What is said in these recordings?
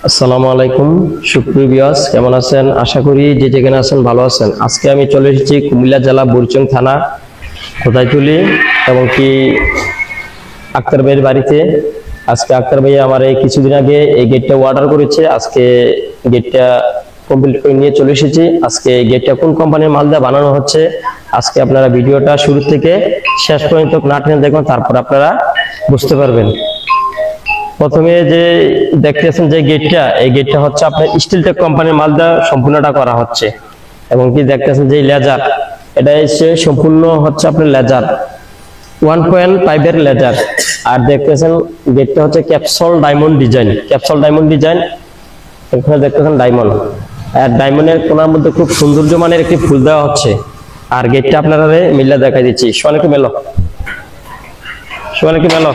আসসালামু আলাইকুম সুপ্রিয় ভিউয়ার্স, কেমন আছেন? আশা করি যে যেখানে আছেন ভালো আছেন। আজকে আমি চলে এসেছি কুমিল্লা জেলা বুড়িচং থানা খোদাইতলি এবং কি আক্তার ভাইয়ের বাড়িতে। আজকে আক্তার ভাই আমার এই কিছুদিন আগে এই গেটটা অর্ডার করেছে। আজকে গেটটা কমপ্লিট করে নিয়ে চলে এসেছি। আজকে এই গেটটা কোন কোম্পানির মাল দিয়ে বানানো হচ্ছে, আজকে আপনারা ভিডিওটা শুরু থেকে শেষ পর্যন্ত না টেনে দেখুন, তারপর আপনারা বুঝতে পারবেন। প্রথমে যে দেখতেছেন যে গেটটা, এই গেটটা হচ্ছে আপনার স্টিলটেক কোম্পানির মাল দিয়ে সম্পূর্ণটা করা হচ্ছে এবং কি দেখতেছেন যে লেজার, এটা এসে সম্পূর্ণ হচ্ছে আপনার লেজার 1.5 এর লেজার। আর দেখতেছেন গেটটা হচ্ছে capsule diamond design, capsule diamond design. এখানে দেখতেছেন ডায়মন্ড, আর ডায়মন্ডের কোনার মধ্যে খুব সৌন্দর্য মানের একটি ফুল দেওয়া হচ্ছে। আর গেটটা আপনারা মিল্লা দেখাই দিচ্ছি। সোয়ানকে মেলো, সোয়ানকে মেলো,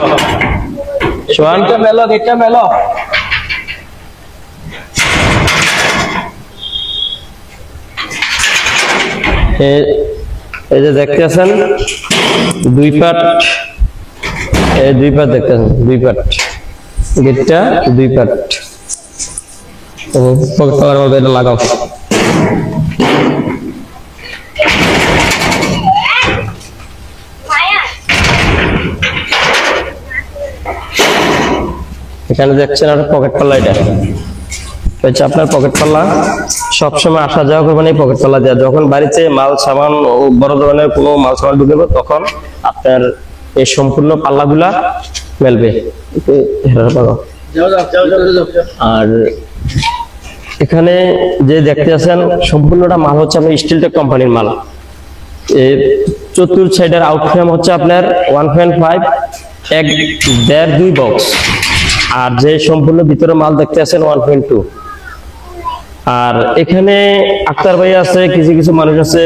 সোয়ান মেলো, গেটটা মেলো। এই যে দেখতেছেন দুই পাট, এই দুই পাট দেখতেছেন, দুই পাট গেটটা দুই পাট। এটা লাগাও। এখানে দেখছেন আর পকেট পাল্লা, এটা হচ্ছে আপনার পকেট পাল্লা। সবসময় আসা যাওয়া করবেন এই পকেট পাল্লা দেওয়া। যখন বাড়িতে মাল সামান ও বড় ধরনের কোনো মাল সামান ঢুকবে তখন আপনার এই সম্পূর্ণ পাল্লাগুলা মেলবে। আর এখানে যে দেখতে আছেন সম্পূর্ণটা মাল হচ্ছে আপনার স্টিলটেক কোম্পানির মাল। এই চতুর্থ সাইডের আউটফ্রেম হচ্ছে আপনার 1.5 1.5-2 বক্স। আর যে সম্পূর্ণ ভিতরে মাল দেখতে আছেন 1.2। আর এখানে আক্তার ভাই আছে, কিছু কিছু মানুষ আছে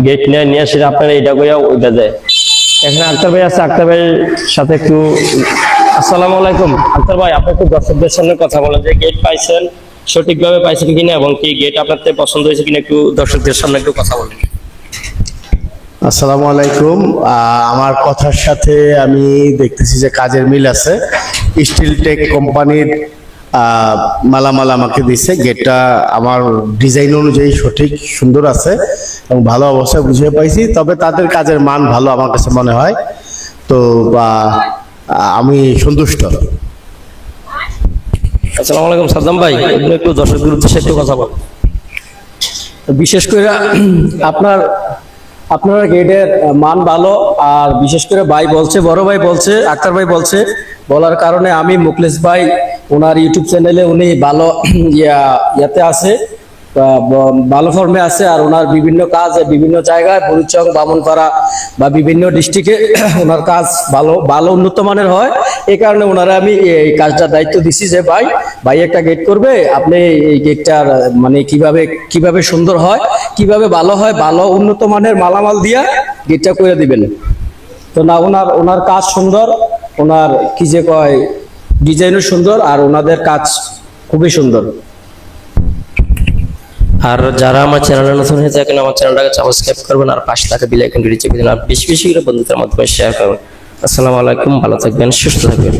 গেট নিয়ে আসে আপনারা এটা কইয়া ওইটা দেয়। এখানে আক্তার ভাই আছে, আক্তার ভাইয়ের সাথে একটু আসসালামু আলাইকুম। আক্তার ভাই, আপনি একটু দর্শকদের সামনে কথা বলেন যে গেট পাইছেন, সঠিকভাবে পাইছেন কিনা এবং কি গেট আপনাদের পছন্দ হয়েছে কিনা, একটু দর্শকদের সামনে একটু কথা বলেন। আসসালামু আলাইকুম। আমার কথার সাথে আমি দেখতেছি যে কাজের মিল আছে। স্টিলটেক কোম্পানির মালামাল আমাকে দিচ্ছে। গেটটা আমার ডিজাইন অনুযায়ী সঠিক সুন্দর আছে এবং ভালো অবস্থায় বুঝিয়ে পাইছি। তবে তাদের কাজের মান ভালো আমার কাছে মনে হয়, তো আমি সন্তুষ্ট। আসসালামু আলাইকুম সাদ্দাম ভাই, আপনি একটু দর্শকদের উদ্দেশ্যে একটু কথা বলেন। বিশেষ করে আপনার গেটের মান ভালো। আর বিশেষ করে ভাই বলছে, বড় ভাই বলছে, আক্তার ভাই বলছে, বলার কারণে আমি মুখলেস ভাই ওনার ইউটিউব চ্যানেলে উনি ভালো ইয়াতে আছে, ভালো ফর্মে আছে। আর ওনার বিভিন্ন কাজ বিভিন্ন জায়গায় বুড়িচং, বামনপাড়া বা বিভিন্ন ডিস্ট্রিক্টে ওনার কাজ ভালো উন্নত মানের হয়। এই কারণে ওনারা আমি এই কাজটার দায়িত্ব দিছি যে ভাই একটা গেট করবে, আপনি এই গেটটার মানে কিভাবে সুন্দর হয়, কিভাবে ভালো হয়, ভালো উন্নত মানের মালামাল দিয়া গেটটা করে দিবেন। তো না, ওনার কাজ সুন্দর, ওনার কি যে কয় ডিজাইনও সুন্দর, আর ওনাদের কাজ খুবই সুন্দর। আর যারা আমার চ্যানেলে নতুন হয়ে থাকেন, আমার চ্যানেলটাকে সাবস্ক্রাইব করবেন আর পাশে থাকা বেল আইকনটি চেপে দিন। আর বেশি বেশি করে বন্ধুদের মাধ্যমে শেয়ার করবেন। আসসালামু আলাইকুম, ভালো থাকবেন, সুস্থ থাকবেন।